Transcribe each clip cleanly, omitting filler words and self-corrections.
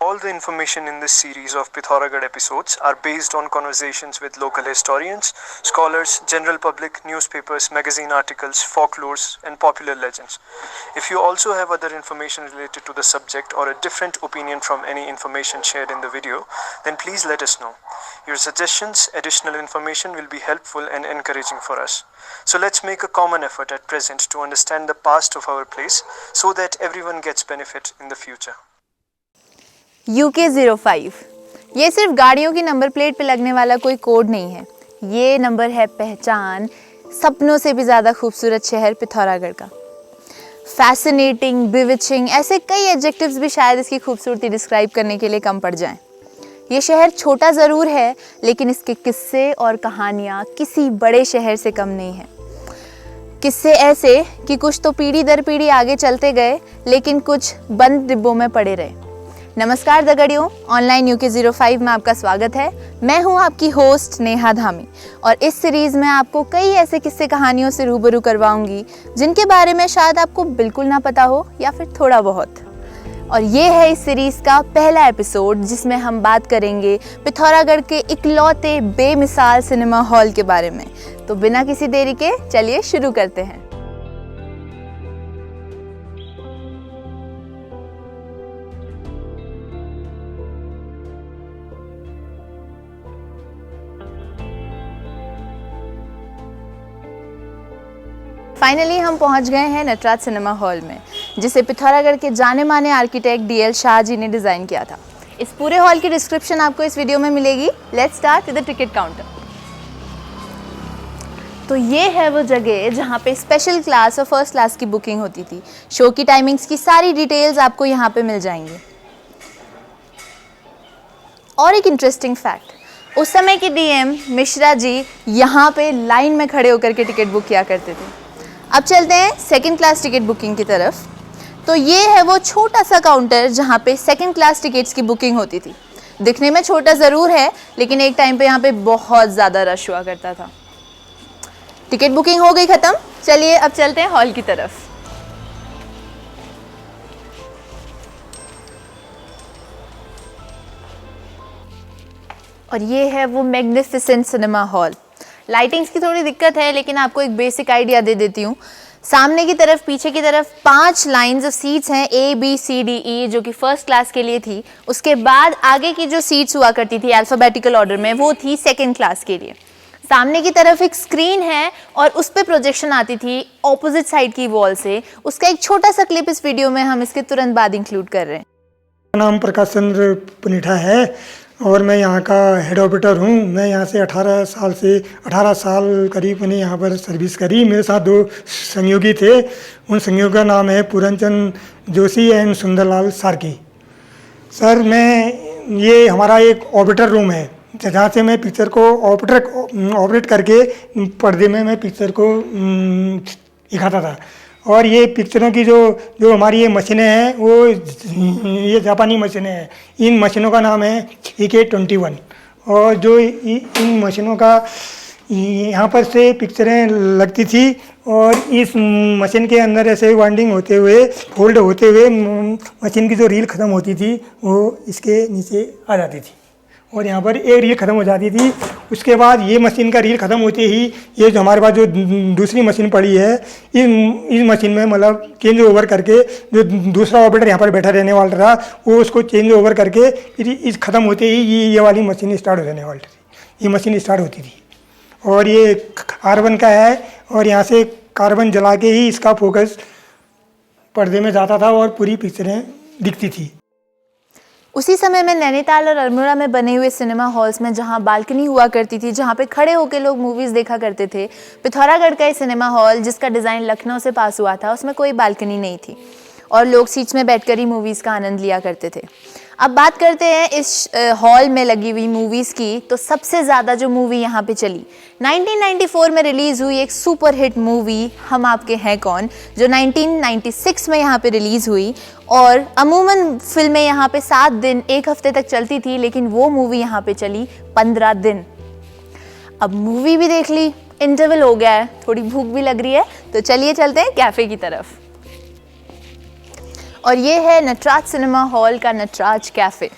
All the information in this series of Pithoragarh episodes are based on conversations with local historians, scholars, general public, newspapers, magazine articles, folklores, and popular legends. If you also have other information related to the subject or a different opinion from any information shared in the video, then please let us know. Your suggestions, additional information will be helpful and encouraging for us. So let's make a common effort at present to understand the past of our place so that everyone gets benefit in the future. UK05 ये सिर्फ गाड़ियों की number plate पे लगने वाला कोई code नहीं है। ये नंबर है पहचान सपनों से भी ज़्यादा खूबसूरत शहर पिथौरागढ़ का। फैसिनेटिंग, बिविचिंग, ऐसे कई एडजेक्टिव्स भी शायद इसकी खूबसूरती डिस्क्राइब करने के लिए कम पड़ जाएं। ये शहर छोटा ज़रूर है, लेकिन इसके किस्से और कहानियाँ किसी बड़े शहर से कम नहीं हैं। किस्से ऐसे कि कुछ तो पीढ़ी दर पीढ़ी आगे चलते गए, लेकिन कुछ बंद डिब्बों में पड़े रहे। नमस्कार दगड़ियों, ऑनलाइन UK05 में आपका स्वागत है। मैं हूं आपकी होस्ट नेहा धामी और इस सीरीज़ में आपको कई ऐसे किस्से कहानियों से रूबरू करवाऊंगी जिनके बारे में शायद आपको बिल्कुल ना पता हो या फिर थोड़ा बहुत। और ये है इस सीरीज़ का पहला एपिसोड जिसमें हम बात करेंगे पिथौरागढ़ के इकलौते बेमिसाल सिनेमा हॉल के बारे में। तो बिना किसी देरी के चलिए शुरू करते हैं। फाइनली हम पहुंच गए हैं नटराज सिनेमा हॉल में, जिसे पिथौरागढ़ के जाने माने आर्किटेक्ट DL शाह जी ने डिज़ाइन किया था। इस पूरे हॉल की डिस्क्रिप्शन आपको इस वीडियो में मिलेगी। Let's start with the ticket counter. तो ये है वो जगह जहाँ पे स्पेशल क्लास और फर्स्ट क्लास की बुकिंग होती थी। शो की टाइमिंग्स की सारी डिटेल्स आपको यहाँ पे मिल जाएंगी। और एक इंटरेस्टिंग फैक्ट, उस समय के DM मिश्रा जी यहाँ पे लाइन में खड़े होकर के टिकट बुक किया करते थे। अब चलते हैं सेकंड क्लास टिकट बुकिंग की तरफ। तो ये है वो छोटा सा काउंटर जहाँ पे सेकंड क्लास टिकट्स की बुकिंग होती थी। दिखने में छोटा ज़रूर है, लेकिन एक टाइम पे यहाँ पे बहुत ज़्यादा रश हुआ करता था। टिकट बुकिंग हो गई ख़त्म, चलिए अब चलते हैं हॉल की तरफ। और ये है वो मैग्निफिसेंट सिनेमा हॉल। लाइटिंग्स की थोड़ी दिक्कत है, लेकिन आपको एक बेसिक आइडिया दे देती हूँ। सामने की तरफ, पीछे की तरफ 5 लाइंस ऑफ सीट्स हैं, A B C D E, जो कि फर्स्ट क्लास के लिए थी। उसके बाद आगे की जो सीट्स हुआ करती थी अल्फ़ाबेटिकल ऑर्डर में, वो थी सेकंड क्लास के लिए। सामने की तरफ एक स्क्रीन है और उस पर प्रोजेक्शन आती थी ऑपोजिट साइड की वॉल से। उसका एक छोटा सा क्लिप इस वीडियो में हम इसके तुरंत बाद इंक्लूड कर रहे हैं। मेरा नाम प्रकाश चंद्र पुनिठा है और मैं यहाँ का हेड ऑपरेटर हूँ। मैं यहाँ से 18 साल करीब मैंने यहाँ पर सर्विस करी। मेरे साथ 2 सहयोगी थे। उन सहयोगी का नाम है पूरनचंद जोशी एंड सुंदरलाल सार्की। सर, ये हमारा एक ऑपरेटर रूम है जहाँ से मैं पिक्चर को ऑपरेट करके पर्दे में मैं पिक्चर को दिखाता था। और ये पिक्चरों की जो हमारी ये मशीनें हैं, वो ये जापानी मशीनें हैं। इन मशीनों का नाम है EK21। और जो इन मशीनों का यहाँ पर से पिक्चरें लगती थी और इस मशीन के अंदर ऐसे वाइंडिंग होते हुए, फोल्ड होते हुए मशीन की जो रील ख़त्म होती थी वो इसके नीचे आ जाती थी और यहाँ पर एक रील ख़त्म हो जाती थी। उसके बाद ये मशीन का रील ख़त्म होते ही ये जो हमारे पास जो दूसरी मशीन पड़ी है, इस मशीन में मतलब चेंज ओवर करके जो दूसरा ऑपरेटर यहाँ पर बैठा रहने वाला था, वो उसको चेंज ओवर करके फिर इस ख़त्म होते ही ये वाली मशीन स्टार्ट हो जाने वाली थी। ये मशीन स्टार्ट होती थी और ये कार्बन का है और यहाँ से कार्बन जला के ही इसका फोकस पर्दे में जाता था और पूरी पिक्चरें दिखती थी। उसी समय में नैनीताल और अल्मोड़ा में बने हुए सिनेमा हॉल्स में जहां बालकनी हुआ करती थी, जहां पे खड़े होकर लोग मूवीज़ देखा करते थे, पिथौरागढ़ का ये सिनेमा हॉल जिसका डिज़ाइन लखनऊ से पास हुआ था, उसमें कोई बालकनी नहीं थी और लोग सीट्स में बैठकर ही मूवीज़ का आनंद लिया करते थे। अब बात करते हैं इस हॉल में लगी हुई मूवीज़ की। तो सबसे ज़्यादा जो मूवी यहाँ पे चली, 1994 में रिलीज़ हुई एक सुपर हिट मूवी हम आपके हैं कौन, जो 1996 में यहाँ पे रिलीज़ हुई। और अमूमन फिल्में यहाँ पे 7 दिन 1 हफ्ते तक चलती थी, लेकिन वो मूवी यहाँ पे चली 15 दिन। अब मूवी भी देख ली, इंटरवल हो गया है, थोड़ी भूख भी लग रही है, तो चलिए चलते हैं कैफ़े की तरफ। और ये है नटराज सिनेमा हॉल का नटराज कैफ़े,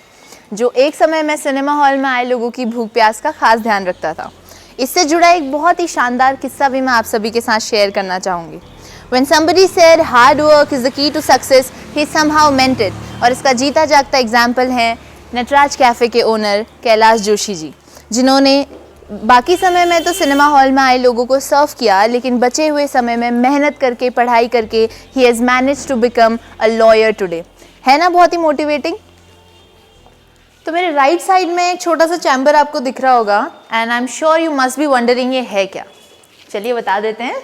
जो एक समय में सिनेमा हॉल में आए लोगों की भूख प्यास का खास ध्यान रखता था। इससे जुड़ा एक बहुत ही शानदार किस्सा भी मैं आप सभी के साथ शेयर करना चाहूँगी। When somebody said hard work is the key to success, he somehow meant it। और इसका जीता जागता एग्जाम्पल है नटराज कैफ़े के ओनर कैलाश जोशी जी, जिन्होंने बाकी समय में तो सिनेमा हॉल में आए लोगों को सर्व किया, लेकिन बचे हुए समय में मेहनत करके, पढ़ाई करके he has managed to become a lawyer today। है ना बहुत ही मोटिवेटिंग। तो मेरे राइट साइड में एक छोटा सा चैम्बर आपको दिख रहा होगा and I am sure you must be wondering ये है क्या। चलिए बता देते हैं।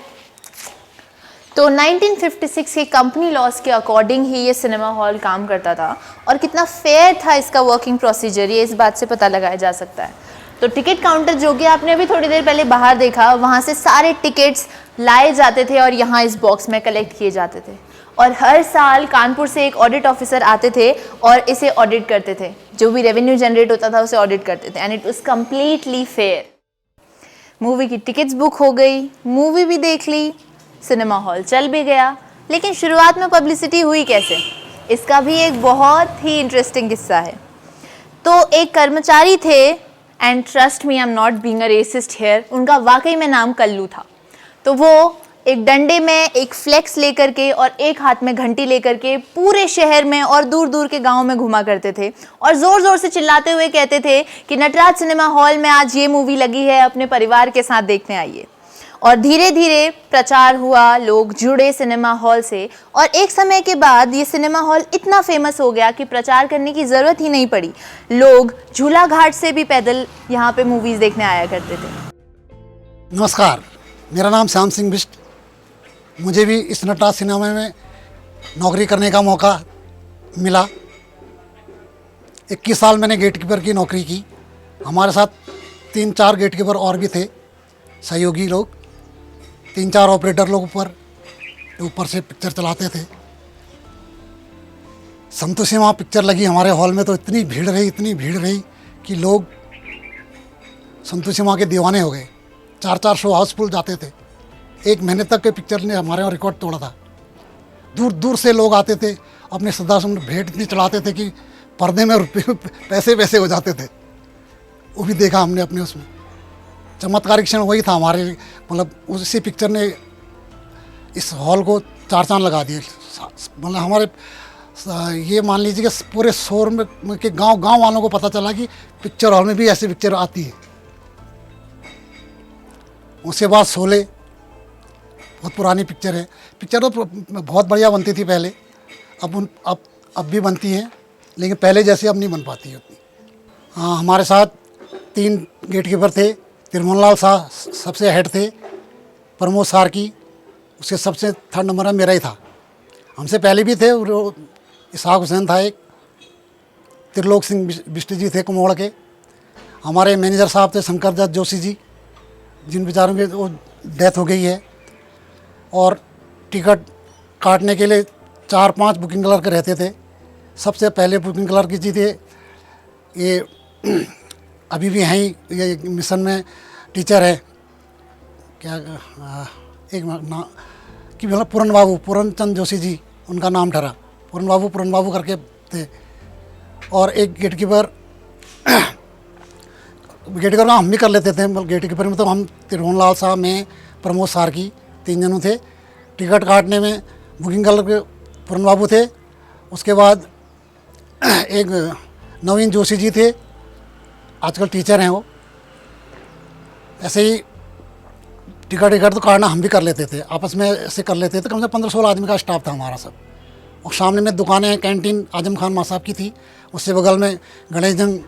तो 1956 के कंपनी लॉस के अकॉर्डिंग ही ये सिनेमा हॉल काम करता था और कितना फेयर था इसका वर्किंग प्रोसीजर, ये इस बात से पता लगाया जा सकता है। तो टिकट काउंटर जो कि आपने अभी थोड़ी देर पहले बाहर देखा, वहाँ से सारे टिकट्स लाए जाते थे और यहाँ इस बॉक्स में कलेक्ट किए जाते थे। और हर साल कानपुर से एक ऑडिट ऑफिसर आते थे और इसे ऑडिट करते थे, जो भी रेवेन्यू जनरेट होता था उसे ऑडिट करते थे and it was completely fair. Movie की टिकट्स बुक हो गई, मूवी भी देख ली, सिनेमा हॉल चल भी गया। लेकिन शुरुआत में पब्लिसिटी हुई कैसे, इसका भी एक बहुत ही इंटरेस्टिंग किस्सा है। तो एक कर्मचारी थे and trust me, I am not being a resist here, उनका वाकई में नाम कल्लू था। तो वो एक डंडे में एक फ्लेक्स लेकर के और एक हाथ में घंटी लेकर के पूरे शहर में और दूर दूर के गांव में घुमा करते थे और ज़ोर ज़ोर से चिल्लाते हुए कहते थे कि नटराज सिनेमा हॉल में आज ये मूवी लगी है, अपने परिवार के साथ देखने आइए। और धीरे धीरे प्रचार हुआ, लोग जुड़े सिनेमा हॉल से और एक समय के बाद ये सिनेमा हॉल इतना फेमस हो गया कि प्रचार करने की ज़रूरत ही नहीं पड़ी। लोग झूला घाट से भी पैदल यहाँ पे मूवीज़ देखने आया करते थे। नमस्कार, मेरा नाम श्याम सिंह बिष्ट। मुझे भी इस नटराज सिनेमा में नौकरी करने का मौका मिला। 21 साल मैंने गेट कीपर की नौकरी की। हमारे साथ 3-4 गेट कीपर और भी थे, सहयोगी लोग, 3-4 ऑपरेटर लोग ऊपर से पिक्चर चलाते थे। संतोषी माँ पिक्चर लगी हमारे हॉल में तो इतनी भीड़ रही कि लोग संतोषी माँ के दीवाने हो गए। 4-4 शो हाउसफुल जाते थे। 1 महीने तक के पिक्चर ने हमारे यहाँ रिकॉर्ड तोड़ा था। दूर दूर से लोग आते थे, अपने श्रद्धा सुमन भेंट इतनी चढ़ाते थे कि पर्दे में रुपये पैसे हो जाते थे। वो भी देखा हमने अपने उसमें। चमत्कारिक क्षण वही था हमारे, मतलब उसी पिक्चर ने इस हॉल को 4 चांद लगा दिए। मतलब हमारे ये मान लीजिए कि पूरे शोर में के गांव वालों को पता चला कि पिक्चर हॉल में भी ऐसी पिक्चर आती है। उसके बाद शोले बहुत पुरानी पिक्चर है। पिक्चर तो बहुत बढ़िया बनती थी पहले, अब भी बनती हैं, लेकिन पहले जैसे अब नहीं बन पाती है उतनी। हाँ, हमारे साथ 3 गेट कीपर थे। तिरमोहन शाह सबसे हेड थे, प्रमोद सार्की, उसके सबसे 3rd नंबर मेरा ही था। हमसे पहले भी थे, इसहाक हुसैन था एक, त्रिलोक सिंह बिष्ट जी थे कुमोड़ के। हमारे मैनेजर साहब थे शंकर दत्त जोशी जी, जिन बेचारों की वो डेथ हो गई है। और टिकट काटने के लिए 4-5 बुकिंग क्लर्क रहते थे। सबसे पहले बुकिंग क्लर्क जी थे, ये अभी भी हैं ही, ये मिशन में टीचर है, क्या एक ना कि मतलब पूरन जोशी जी उनका नाम ठहरा, पूरन बाबू करके थे। और एक गेट कीपर का हम भी कर लेते थे। गेट कीपर में तो हम तिरहुन साहब, मैं, प्रमोद सार्की 3 जनों थे। टिकट काटने में बुकिंग क्लर्क के पूरन बाबू थे। उसके बाद एक नवीन जोशी जी थे, आजकल टीचर हैं वो। ऐसे ही टिकट तो काटना हम भी कर लेते थे, आपस में ऐसे कर लेते थे। कम से कम 15-16 आदमी का स्टाफ था हमारा सब। और सामने में दुकानें, कैंटीन आजम खान माँ साहब की थी, उससे बगल में गणेश जंग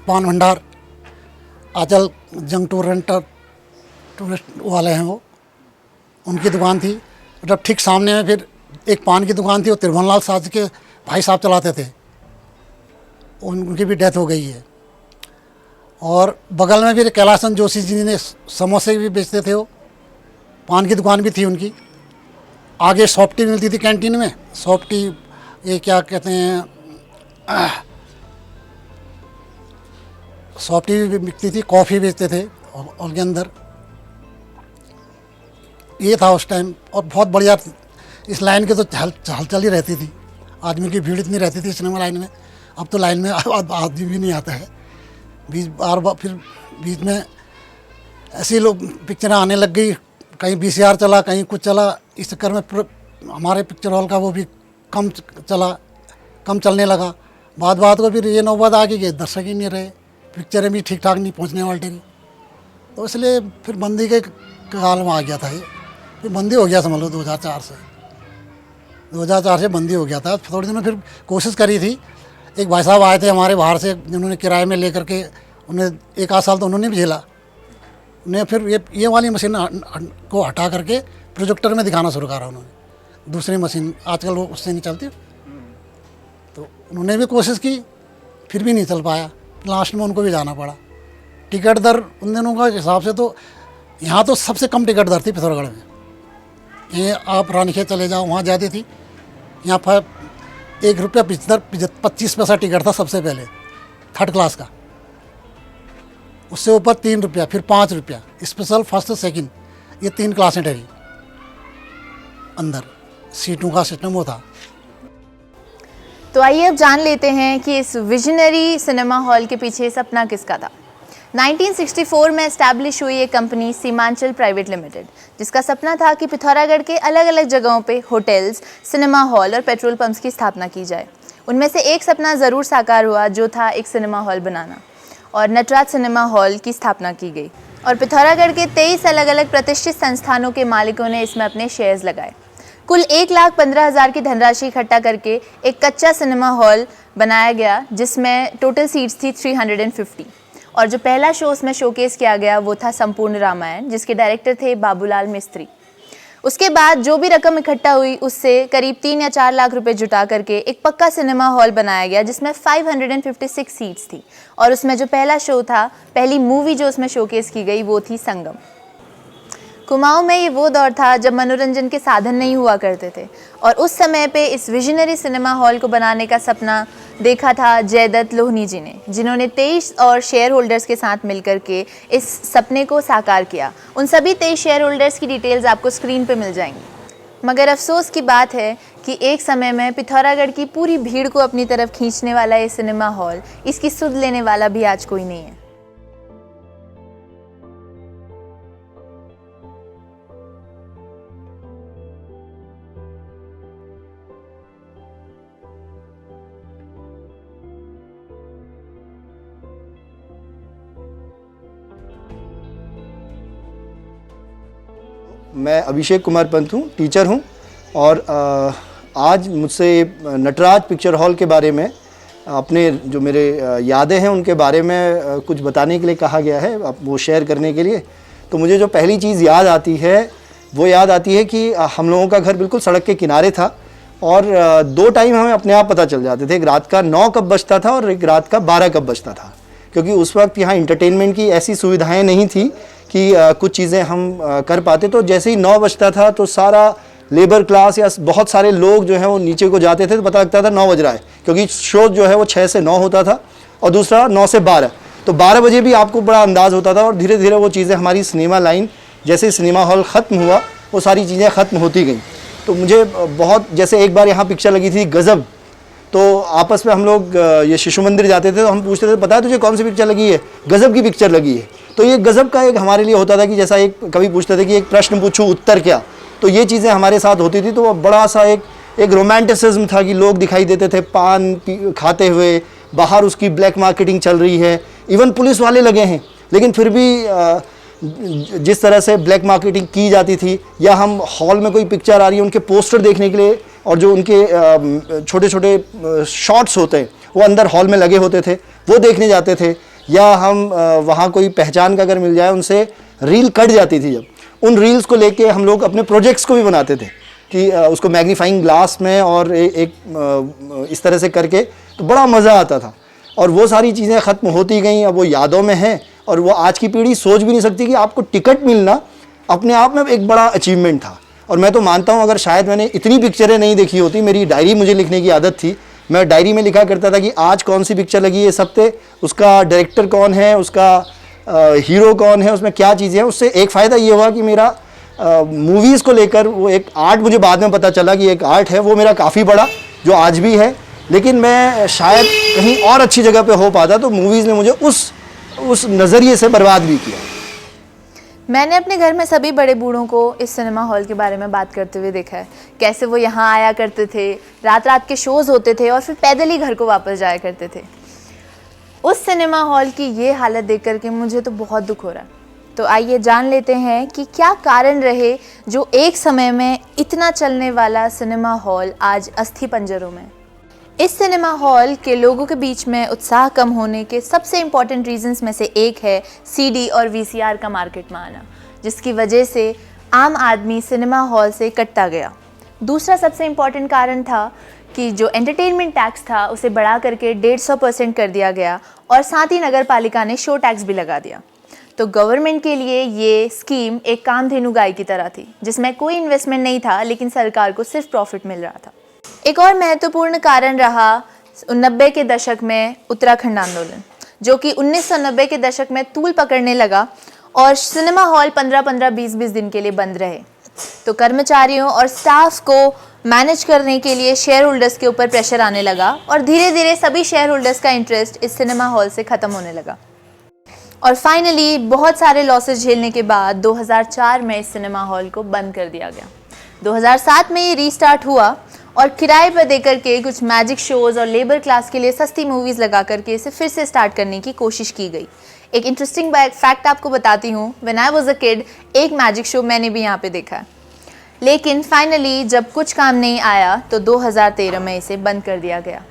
पान भंडार, आंचल जंग टूरिस्ट वाले हैं वो, उनकी दुकान थी। मतलब ठीक सामने में फिर एक पान की दुकान थी, वो तिरभुवन शाह के भाई साहब चलाते थे, उनकी भी डेथ हो गई है। और बगल में फिर कैलाश चंद जोशी जी ने समोसे भी बेचते थे, वो पान की दुकान भी थी उनकी। आगे सॉफ्टी मिलती थी कैंटीन में, सॉफ्टी, ये क्या कहते हैं, सॉफ्टी भी बिकती थी, कॉफ़ी बेचते थे और के अंदर। ये था उस टाइम। और बहुत बढ़िया इस लाइन के तो हलचल ही रहती थी, आदमी की भीड़ इतनी रहती थी सिनेमा लाइन में। अब तो लाइन में आदमी भी नहीं आता है। फिर बीच में ऐसी लोग पिक्चरें आने लग गई, कहीं VCR चला, कहीं कुछ चला। इस चक्कर में हमारे पिक्चर हॉल का वो भी कम चलने लगा। बात को फिर ये नौबत आ गई कि दर्शक ही नहीं रहे, पिक्चरें भी ठीक ठाक नहीं पहुंचने वाली थी। तो इसलिए फिर बंदी के काल में आ गया था ये। फिर बंदी हो गया समझ लो 2004 से बंदी हो गया था। थोड़े दिनों फिर कोशिश करी थी। एक भाई साहब आए थे हमारे बाहर से, जिन्होंने किराए में लेकर के, उन्हें 1 आध साल तो उन्होंने भी झेला। उन्हें फिर ये वाली मशीन को हटा करके प्रोजेक्टर में दिखाना शुरू करा उन्होंने। दूसरी मशीन आजकल वो उससे नहीं चलती, तो उन्होंने भी कोशिश की, फिर भी नहीं चल पाया। लास्ट में उनको भी जाना पड़ा। टिकट दर उन दिनों का हिसाब से तो यहाँ तो सबसे कम टिकट दर थी पिथौरागढ़ में। ये आप रानीखेत चले जाओ, वहाँ ज़्यादा थी। यहाँ पर ₹1.25 टिकट था सबसे पहले, 3rd क्लास का। उससे ऊपर ₹3, फिर ₹5 स्पेशल, फर्स्ट सेकंड, ये 3 क्लासें ठहरी। अंदर सीटों का सिस्टम वो था। तो आइए अब जान लेते हैं कि इस विजनरी सिनेमा हॉल के पीछे सपना किसका था। 1964 में एस्टैब्लिश हुई एक कंपनी सीमांचल प्राइवेट लिमिटेड, जिसका सपना था कि पिथौरागढ़ के अलग अलग जगहों पे होटल्स, सिनेमा हॉल और पेट्रोल पंप्स की स्थापना की जाए। उनमें से एक सपना ज़रूर साकार हुआ, जो था एक सिनेमा हॉल बनाना, और नटराज सिनेमा हॉल की स्थापना की गई। और पिथौरागढ़ के 23 अलग अलग प्रतिष्ठित संस्थानों के मालिकों ने इसमें अपने शेयर्स लगाए। कुल 1,15,000 की धनराशि इकट्ठा करके एक कच्चा सिनेमा हॉल बनाया गया, जिसमें टोटल सीट्स थी 350। और जो पहला शो उसमें शोकेस किया गया वो था संपूर्ण रामायण, जिसके डायरेक्टर थे बाबूलाल मिस्त्री। उसके बाद जो भी रकम इकट्ठा हुई उससे करीब 3 या 4 लाख रुपए जुटा करके एक पक्का सिनेमा हॉल बनाया गया, जिसमें 556 सीट्स थी। और उसमें जो पहला शो था, पहली मूवी जो उसमें शोकेस की गई वो थी संगम। कुमाऊं में ये वो दौर था जब मनोरंजन के साधन नहीं हुआ करते थे, और उस समय पे इस विजनरी सिनेमा हॉल को बनाने का सपना देखा था जयदत्त लोहनी जी ने, जिन्होंने 23 और शेयर होल्डर्स के साथ मिलकर के इस सपने को साकार किया। उन सभी 23 शेयर होल्डर्स की डिटेल्स आपको स्क्रीन पे मिल जाएंगी। मगर अफसोस की बात है कि एक समय में पिथौरागढ़ की पूरी भीड़ को अपनी तरफ खींचने वाला ये सिनेमा हॉल, इसकी सुध लेने वाला भी आज कोई नहीं है। मैं अभिषेक कुमार पंत हूँ, टीचर हूँ, और आज मुझसे नटराज पिक्चर हॉल के बारे में, अपने जो मेरे यादें हैं उनके बारे में कुछ बताने के लिए कहा गया है, वो शेयर करने के लिए। तो मुझे जो पहली चीज़ याद आती है वो याद आती है कि हम लोगों का घर बिल्कुल सड़क के किनारे था, और 2 टाइम हमें अपने आप पता चल जाते थे। एक रात का 9 कब बजता था और एक रात का 12 कब बजता था, क्योंकि उस वक्त यहाँ इंटरटेनमेंट की ऐसी सुविधाएं नहीं थी कि कुछ चीज़ें हम कर पाते। तो जैसे ही 9 बजता था तो सारा लेबर क्लास या बहुत सारे लोग जो हैं वो नीचे को जाते थे, तो पता लगता था 9 बज रहा है, क्योंकि शो जो है वो 6 से 9 होता था, और दूसरा 9 से 12। तो 12 बजे भी आपको बड़ा अंदाज़ होता था। और धीरे धीरे वो चीज़ें, हमारी सिनेमा लाइन, जैसे सिनेमा हॉल ख़त्म हुआ वो सारी चीज़ें ख़त्म होती गई। तो मुझे बहुत, जैसे एक बार यहाँ पिक्चर लगी थी गज़ब, तो आपस में हम लोग ये शिशु मंदिर जाते थे, तो हम पूछते थे, पता है तुझे कौन सी पिक्चर लगी है? गज़ब की पिक्चर लगी है। तो ये गज़ब का एक हमारे लिए होता था कि जैसा एक कभी पूछते थे कि एक प्रश्न पूछूं उत्तर क्या, तो ये चीज़ें हमारे साथ होती थी। तो वो बड़ा सा एक रोमांटिसिज्म था कि लोग दिखाई देते थे पान खाते हुए, बाहर उसकी ब्लैक मार्केटिंग चल रही है, इवन पुलिस वाले लगे हैं, लेकिन फिर भी जिस तरह से ब्लैक मार्केटिंग की जाती थी, या हम हॉल में कोई पिक्चर आ रही है उनके पोस्टर देखने के लिए, और जो उनके छोटे छोटे शॉट्स होते हैं वो अंदर हॉल में लगे होते थे, वो देखने जाते थे। या हम वहाँ कोई पहचान का अगर मिल जाए, उनसे रील कट जाती थी, जब उन रील्स को लेके हम लोग अपने प्रोजेक्ट्स को भी बनाते थे कि उसको मैग्नीफाइंग ग्लास में और एक इस तरह से करके, तो बड़ा मज़ा आता था। और वो सारी चीज़ें ख़त्म होती गई, अब वो यादों में हैं, और वो आज की पीढ़ी सोच भी नहीं सकती कि आपको टिकट मिलना अपने आप में एक बड़ा अचीवमेंट था। और मैं तो मानता हूँ अगर शायद मैंने इतनी पिक्चरें नहीं देखी होती, मेरी डायरी मुझे लिखने की आदत थी, मैं डायरी में लिखा करता था कि आज कौन सी पिक्चर लगी है इस हफ्ते, उसका डायरेक्टर कौन है, उसका हीरो कौन है, उसमें क्या चीज़ें हैं। उससे एक फ़ायदा ये हुआ कि मेरा मूवीज़ को लेकर वो एक आर्ट, मुझे बाद में पता चला कि एक आर्ट है, वो मेरा काफ़ी बड़ा जो आज भी है, लेकिन मैं शायद कहीं और अच्छी जगह पे हो पाता, तो मूवीज़ ने मुझे उस नज़रिए से बर्बाद भी किया। मैंने अपने घर में सभी बड़े बूढ़ों को इस सिनेमा हॉल के बारे में बात करते हुए देखा है, कैसे वो यहाँ आया करते थे, रात रात के शोज़ होते थे और फिर पैदल ही घर को वापस जाया करते थे। उस सिनेमा हॉल की ये हालत देख करके मुझे तो बहुत दुख हो रहा है। तो आइए जान लेते हैं कि क्या कारण रहे जो एक समय में इतना चलने वाला सिनेमा हॉल आज अस्थि पंजरों में। इस सिनेमा हॉल के लोगों के बीच में उत्साह कम होने के सबसे इम्पॉर्टेंट रीजंस में से एक है सीडी और वीसीआर का मार्केट में आना, जिसकी वजह से आम आदमी सिनेमा हॉल से कटता गया। दूसरा सबसे इम्पॉर्टेंट कारण था कि जो एंटरटेनमेंट टैक्स था उसे बढ़ा करके 150% कर दिया गया और साथ ही नगर पालिका ने शो टैक्स भी लगा दिया। तो गवर्नमेंट के लिए ये स्कीम एक कामधेनु गाय की तरह थी, जिसमें कोई इन्वेस्टमेंट नहीं था लेकिन सरकार को सिर्फ प्रॉफिट मिल रहा था। एक और महत्वपूर्ण कारण रहा 90 के दशक में उत्तराखंड आंदोलन, जो कि 1990 के दशक में तूल पकड़ने लगा और सिनेमा हॉल 15-15, 20-20 दिन के लिए बंद रहे। तो कर्मचारियों और स्टाफ को मैनेज करने के लिए शेयर होल्डर्स के ऊपर प्रेशर आने लगा और धीरे धीरे सभी शेयर होल्डर्स का इंटरेस्ट इस सिनेमा हॉल से ख़त्म होने लगा। और फाइनली बहुत सारे लॉसेस झेलने के बाद 2004 में इस सिनेमा हॉल को बंद कर दिया गया। 2007 में ये रीस्टार्ट हुआ और किराए पर देकर के कुछ मैजिक शोज़ और लेबर क्लास के लिए सस्ती मूवीज़ लगा करके इसे फिर से स्टार्ट करने की कोशिश की गई। एक इंटरेस्टिंग फैक्ट आपको बताती हूँ, when I was a kid एक मैजिक शो मैंने भी यहाँ पे देखा, लेकिन फाइनली जब कुछ काम नहीं आया तो 2013 में इसे बंद कर दिया गया।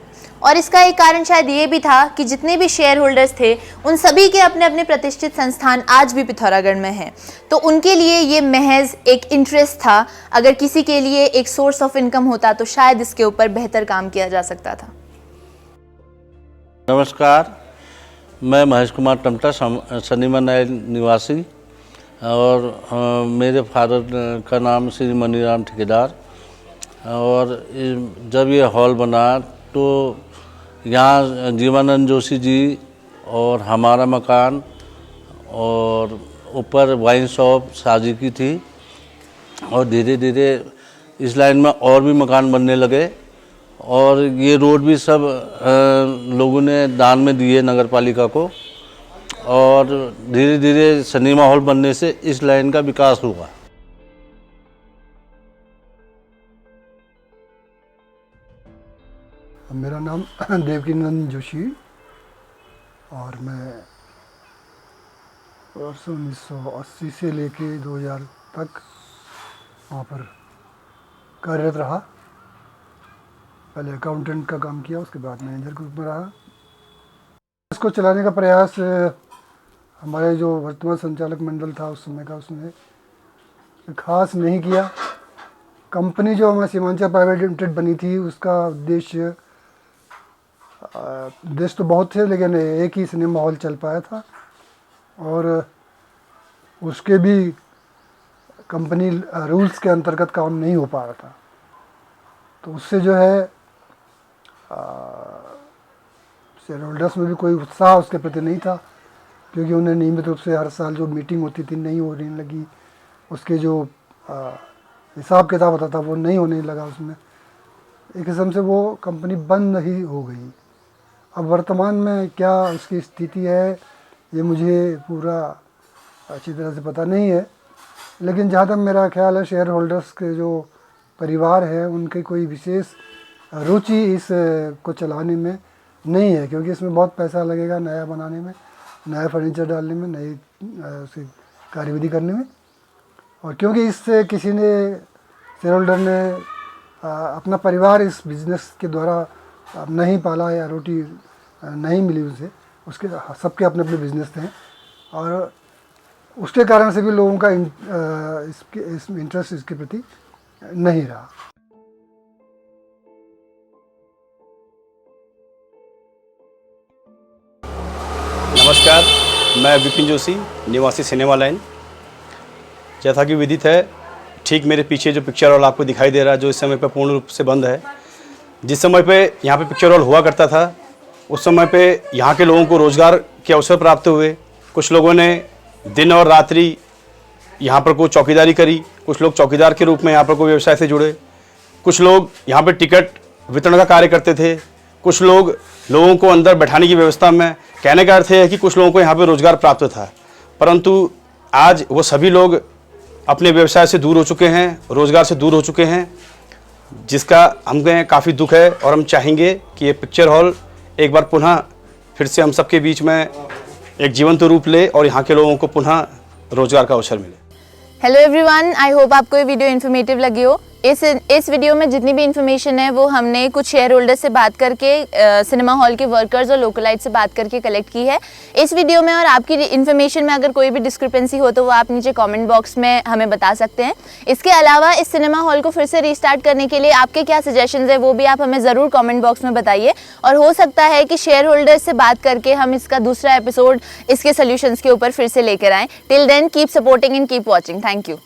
और इसका एक कारण शायद ये भी था कि जितने भी शेयर होल्डर्स थे उन सभी के अपने अपने प्रतिष्ठित संस्थान आज भी पिथौरागढ़ में हैं, तो उनके लिए ये महज एक इंटरेस्ट था। अगर किसी के लिए एक सोर्स ऑफ इनकम होता तो शायद इसके ऊपर बेहतर काम किया जा सकता था। नमस्कार, मैं महेश कुमार टमटा, शनिमा नगर निवासी, और मेरे फादर का नाम श्री मनीराम ठेकेदार। और जब ये हॉल बना तो यहाँ जीवानंद जोशी जी और हमारा मकान और ऊपर वाइन शॉप साजी की थी, और धीरे धीरे इस लाइन में और भी मकान बनने लगे और ये रोड भी सब लोगों ने दान में दिए नगर पालिका को, और धीरे धीरे सिनेमा हॉल बनने से इस लाइन का विकास हुआ। मेरा नाम देवकीनंद जोशी और मैं वर्ष 1980 से लेके 2000 तक वहाँ पर कार्यरत रहा। पहले अकाउंटेंट का काम किया, उसके बाद मैनेजर के रूप में रहा। इसको चलाने का प्रयास हमारे जो वर्तमान संचालक मंडल था उस समय का, उसने खास नहीं किया। कंपनी जो हमारी सीमांचल प्राइवेट लिमिटेड बनी थी उसका उद्देश्य तो बहुत थे, लेकिन एक ही सिनेमा हॉल चल पाया था और उसके भी कंपनी रूल्स के अंतर्गत काम नहीं हो पा रहा था। तो उससे जो है शेयर होल्डर्स में भी कोई उत्साह उसके प्रति नहीं था, क्योंकि उन्हें नियमित रूप से हर साल जो मीटिंग होती थी नहीं होने लगी, उसके जो हिसाब किताब होता था वो नहीं होने लगा। उसमें एक किस्म से वो कंपनी बंद ही हो गई। अब वर्तमान में क्या उसकी स्थिति है ये मुझे पूरा अच्छी तरह से पता नहीं है, लेकिन जहाँ तक मेरा ख्याल है शेयर होल्डर्स के जो परिवार है उनकी कोई विशेष रुचि इस को चलाने में नहीं है, क्योंकि इसमें बहुत पैसा लगेगा नया बनाने में, नया फर्नीचर डालने में, नई उसकी कार्यविधि करने में। और क्योंकि इससे किसी ने शेयर होल्डर ने अपना परिवार इस बिज़नेस के द्वारा नहीं पाला या रोटी नहीं मिली उसे, उसके सबके अपने अपने बिजनेस थे और उसके कारण से भी लोगों का इस इंटरेस्ट इसके प्रति नहीं रहा। नमस्कार, मैं विपिन जोशी, निवासी सिनेमा लाइन। जैसा कि विदित है, ठीक मेरे पीछे जो पिक्चर हॉल आपको दिखाई दे रहा है, जो इस समय पे पूर्ण रूप से बंद है। जिस समय पे यहाँ पे पिक्चर हॉल हुआ करता था उस समय पे यहाँ के लोगों को रोज़गार के अवसर प्राप्त हुए। कुछ लोगों ने दिन और रात्रि यहाँ पर कोई चौकीदारी करी, कुछ लोग चौकीदार के रूप में यहाँ पर कोई व्यवसाय से जुड़े, कुछ लोग यहाँ पर टिकट वितरण का कार्य करते थे, कुछ लोगों को अंदर बैठाने की व्यवस्था में, कहने का अर्थ है कि कुछ लोगों को यहाँ पर रोजगार प्राप्त था। परंतु आज वो सभी लोग अपने व्यवसाय से दूर हो चुके हैं, रोजगार से दूर हो चुके हैं, जिसका हमें काफ़ी दुख है। और हम चाहेंगे कि ये पिक्चर हॉल एक बार पुनः फिर से हम सबके बीच में एक जीवंत रूप ले और यहाँ के लोगों को पुनः रोजगार का अवसर मिले। हेलो एवरीवन, आई होप आपको ये वीडियो इन्फॉर्मेटिव लगी हो। इस वीडियो में जितनी भी इन्फॉर्मेशन है वो हमने कुछ शेयर होल्डर से बात करके, सिनेमा हॉल के वर्कर्स और लोकलाइट से बात करके कलेक्ट की है इस वीडियो में। और आपकी इन्फॉर्मेशन में अगर कोई भी डिस्क्रिपेंसी हो तो वो आप नीचे कमेंट बॉक्स में हमें बता सकते हैं। इसके अलावा इस सिनेमा हॉल को फिर से रीस्टार्ट करने के लिए आपके क्या सजेशंस है वो भी आप हमें ज़रूर कमेंट बॉक्स में बताइए। और हो सकता है कि शेयर होल्डर से बात करके हम इसका दूसरा एपिसोड इसके सोल्यूशंस के ऊपर फिर से लेकर आएँ। Till then keep supporting and keep watching. Thank you.